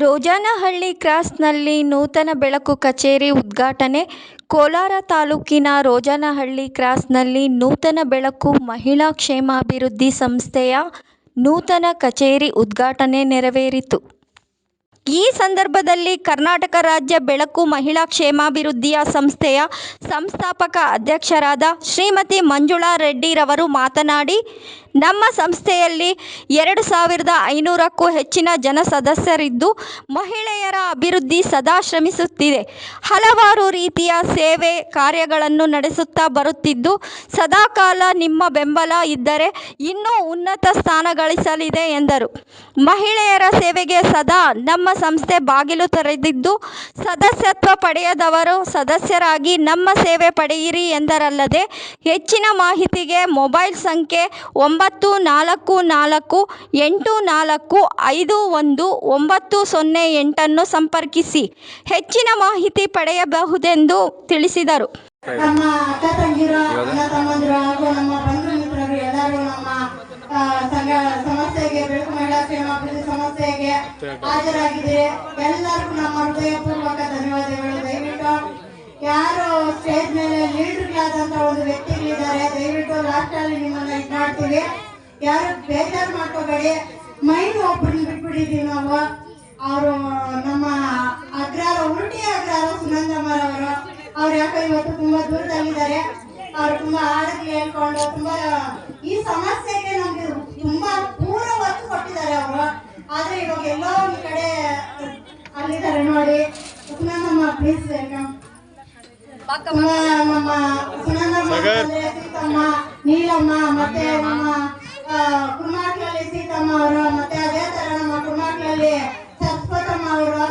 ರೋಜನಹಳ್ಳಿ ಕ್ರಾಸ್ನಲ್ಲಿ ನೂತನ ಬೆಳಕು ಕಚೇರಿ ಉದ್ಘಾಟನೆ. ಕೋಲಾರ ತಾಲೂಕಿನ ರೋಜನಹಳ್ಳಿ ಕ್ರಾಸ್ನಲ್ಲಿ ನೂತನ ಬೆಳಕು ಮಹಿಳಾ ಕ್ಷೇಮಾಭಿವೃದ್ಧಿ ಸಂಸ್ಥೆಯ ನೂತನ ಕಚೇರಿ ಉದ್ಘಾಟನೆ ನೆರವೇರಿತು. ಈ ಸಂದರ್ಭದಲ್ಲಿ ಕರ್ನಾಟಕ ರಾಜ್ಯ ಬೆಳಕು ಮಹಿಳಾ ಕ್ಷೇಮಾಭಿವೃದ್ಧಿಯ ಸಂಸ್ಥೆಯ ಸಂಸ್ಥಾಪಕ ಅಧ್ಯಕ್ಷರಾದ ಶ್ರೀಮತಿ ಮಂಜುಳಾ ರೆಡ್ಡಿರವರು ಮಾತನಾಡಿ, ನಮ್ಮ ಸಂಸ್ಥೆಯಲ್ಲಿ 2500ಕ್ಕೂ ಹೆಚ್ಚಿನ ಜನ ಸದಸ್ಯರಿದ್ದು, ಮಹಿಳೆಯರ ಅಭಿವೃದ್ಧಿ ಸದಾ ಶ್ರಮಿಸುತ್ತಿದೆ. ಹಲವಾರು ರೀತಿಯ ಸೇವೆ ಕಾರ್ಯಗಳನ್ನು ನಡೆಸುತ್ತಾ ಬರುತ್ತಿದ್ದು, ಸದಾಕಾಲ ನಿಮ್ಮ ಬೆಂಬಲ ಇದ್ದರೆ ಇನ್ನೂ ಉನ್ನತ ಸ್ಥಾನ ಗಳಿಸಲಿದೆ ಎಂದರು. ಮಹಿಳೆಯರ ಸೇವೆಗೆ ಸದಾ ನಮ್ಮ ಸಂಸ್ಥೆ ಬಾಗಿಲು ತೆರೆದಿದ್ದು, ಸದಸ್ಯತ್ವ ಪಡೆಯದವರು ಸದಸ್ಯರಾಗಿ ನಮ್ಮ ಸೇವೆ ಪಡೆಯಿರಿ ಎಂದರಲ್ಲದೆ, ಹೆಚ್ಚಿನ ಮಾಹಿತಿಗೆ ಮೊಬೈಲ್ ಸಂಖ್ಯೆ 948484510908 ಸಂಪರ್ಕಿಸಿ ಹೆಚ್ಚಿನ ಮಾಹಿತಿ ಪಡೆಯಬಹುದೆಂದು ತಿಳಿಸಿದರು. ನಮ್ಮ ಅಕ್ಕ ತಂಗಿರು, ಅಣ್ಣ ತಮ್ಮಂದಿರು ಹಾಗೂ ನಮ್ಮ ಬಂಧು ಮಿತ್ರರು ಎಲ್ಲರೂ ನಮ್ಮ ಸಂಸ್ಥೆಗೆ ಬೆಳಕು ಮಹಿಳಾ ಕ್ಷೇಮಾಭಿವೃದ್ಧಿ ಸಂಸ್ಥೆಗೆ ಹಾಜರಾಗಿದ್ದಾರೆ. ಎಲ್ಲರಿಗೂ ನಮ್ಮ ಹೃದಯಪೂರ್ವಕ ಧನ್ಯವಾದಗಳು. ದಯವಿಟ್ಟು ಯಾರು ಸ್ಟೇಜ್ ಮೇಲೆ ಲೀಡರ್ಗಳಾದಂತ ಒಂದು ವ್ಯಕ್ತಿಗಳಿದ್ದಾರೆ, ದಯವಿಟ್ಟು ಲಾಸ್ಟ್ ಅಲ್ಲಿ ನಿಮ್ಮನ್ನ ಇದು ಮಾಡ್ತೀವಿ. ಯಾರು ಬೇಜಾರು ಮಾಡ್ಕೋಬೇಡಿ. ಮೈನ್ ಒಬ್ಬರನ್ನ ಬಿಟ್ಬಿಟ್ಟಿದೀವಿ ನಾವು. ಅವರು ನಮ್ಮ ಅಗ್ರಹಾರ ಉರುಟಿ ಅಗ್ರಹಾರ ಸುನಂದಮ್ಮರವರು. ಅವ್ರು ಯಾಕೋ ಇವತ್ತು ತುಂಬಾ ದೂರದಲ್ಲಿದ್ದಾರೆ. ಅವ್ರು ತುಂಬಾ ಆಳಕ್ಕೆ ಹೇಳ್ಕೊಂಡು ತುಂಬಾ ಈ ಸಮಸ್ಯೆಗೆ ನಮ್ಗೆ ತುಂಬಾ ಪೂರ ಒತ್ತು ಕೊಟ್ಟಿದ್ದಾರೆ ಅವರು. ಆದ್ರೆ ಇವಾಗ ಎಲ್ಲೋ ಒಂದ್ ಕಡೆ ಅಲ್ಲಿದ್ದಾರೆ ನೋಡಿ. Sunandamma please welcome. ನಮ್ಮ ಸುನಂದಮ್ಮ ಸೀತಮ್ಮ, ನೀಲಮ್ಮ, ಮತ್ತೆ ನಮ್ಮ ಕುರ್ಮಾಟ್ಲಲ್ಲಿ ಸೀತಮ್ಮ ಅವರು, ಮತ್ತೆ ಅದೇ ತರ ನಮ್ಮ ಕುರ್ಮಾಟ್ಲಲ್ಲಿ ಸರಸ್ವತಮ್ಮ ಅವರು,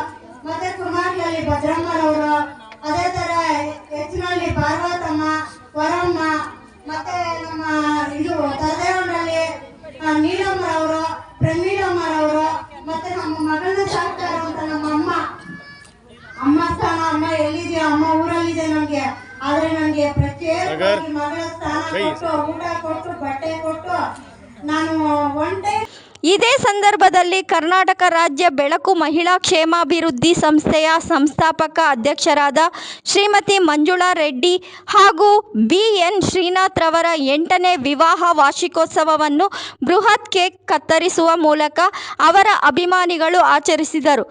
ಮತ್ತೆ ಕುರ್ಮಾಟ್ಲಲ್ಲಿ ಭದ್ರಮ್ಮರವರು, ಅದೇ ತರ ಹೆಚ್ಚಿನಲ್ಲಿ ಪಾರ್ವತಮ್ಮ, ವರಮ್ಮ, ಮತ್ತೆ ನಮ್ಮ ಇದು ತರದೇವನಲ್ಲಿ ನೀಲಮ್ಮರವರು, ಪ್ರಮೀಳಮ್ಮರವರು, ಮತ್ತೆ ನಮ್ಮ ಮಗಳನ್ನ ಸಾಕ್ತಾರ ಅಂತ ನಮ್ಮ ಅಮ್ಮ ಸ್ಥಾನ. ಅಮ್ಮ ಎಲ್ಲಿದೆಯೋ, ಅಮ್ಮ ಊರಲ್ಲಿದೆ ನನ್ಗೆ. ಆದ್ರೆ ನನ್ಗೆ ಪ್ರತ್ಯೇಕವಾಗಿ ಮಗಳ ಸ್ಥಾನ ಕೊಟ್ಟು, ಊಟ ಕೊಟ್ಟು, ಬಟ್ಟೆ ಕೊಟ್ಟು ನಾನು ಒನ್ ಟೈಮ್. ಇದೇ ಸಂದರ್ಭದಲ್ಲಿ ಕರ್ನಾಟಕ ರಾಜ್ಯ ಬೆಳಕು ಮಹಿಳಾ ಕ್ಷೇಮಾಭಿವೃದ್ಧಿ ಸಂಸ್ಥೆಯ ಸಂಸ್ಥಾಪಕ ಅಧ್ಯಕ್ಷರಾದ ಶ್ರೀಮತಿ ಮಂಜುಳಾ ರೆಡ್ಡಿ ಹಾಗೂ BN ಶ್ರೀನಾಥ್ ರವರ 8ನೇ ವಿವಾಹ ವಾರ್ಷಿಕೋತ್ಸವವನ್ನು ಬೃಹತ್ ಕೇಕ್ ಕತ್ತರಿಸುವ ಮೂಲಕ ಅವರ ಅಭಿಮಾನಿಗಳು ಆಚರಿಸಿದರು.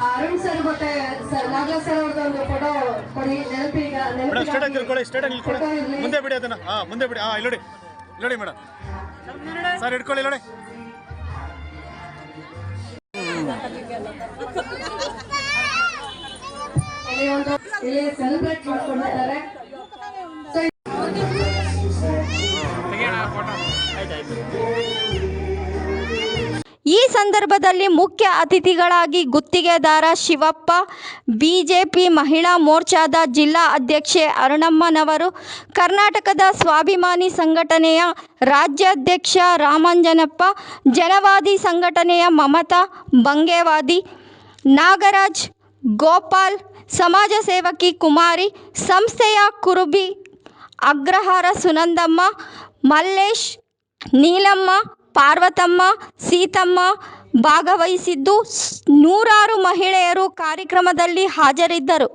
ಅರುಣ್ ಸರ್ ಮತ್ತೆ ನಾಗಾ ಸರ್ ಅವ್ರದ್ದು ಒಂದು ಫೋಟೋ ಕೊಡಿ. ಮುಂದೆ ಬಿಡಿ ಅದನ್ನ. ಮುಂದೆ ಬಿಡಿ. ಇಲ್ಲಿ ನೋಡಿ ಮೇಡಮ್, ಸರ್ ಹಿಡ್ಕೊಳ್ಳಿ. ನೋಡಿ ಇಲ್ಲಿ ಸೆಲೆಬ್ರೇಟ್ ಮಾಡ್ಕೊಂಡಿದ್ದಾರೆ. ಈ ಸಂದರ್ಭದಲ್ಲಿ ಮುಖ್ಯ ಅತಿಥಿಗಳಾಗಿ ಗುತ್ತಿಗೆದಾರ ಶಿವಪ್ಪ, ಬಿಜೆಪಿ ಮಹಿಳಾ ಮೋರ್ಚಾದ ಜಿಲ್ಲಾ ಅಧ್ಯಕ್ಷೆ ಅರುಣಮ್ಮನವರು, ಕರ್ನಾಟಕದ ಸ್ವಾಭಿಮಾನಿ ಸಂಘಟನೆಯ ರಾಜ್ಯಾಧ್ಯಕ್ಷ ರಾಮಂಜನಪ್ಪ, ಜನವಾದಿ ಸಂಘಟನೆಯ ಮಮತಾ ಬಂಗೇವಾದಿ, ನಾಗರಾಜ್, ಗೋಪಾಲ್, ಸಮಾಜ ಸೇವಕಿ ಕುಮಾರಿ, ಸಂಸ್ಥೆಯ ಕುರುಬಿ ಅಗ್ರಹಾರ ಸುನಂದಮ್ಮ, ಮಲ್ಲೇಶ್, ನೀಲಮ್ಮ, ಪಾರ್ವತಮ್ಮ, ಸೀತಮ್ಮ ಭಾಗವಹಿಸಿದ್ದು, ನೂರಾರು ಮಹಿಳೆಯರು ಕಾರ್ಯಕ್ರಮದಲ್ಲಿ ಹಾಜರಿದ್ದರು.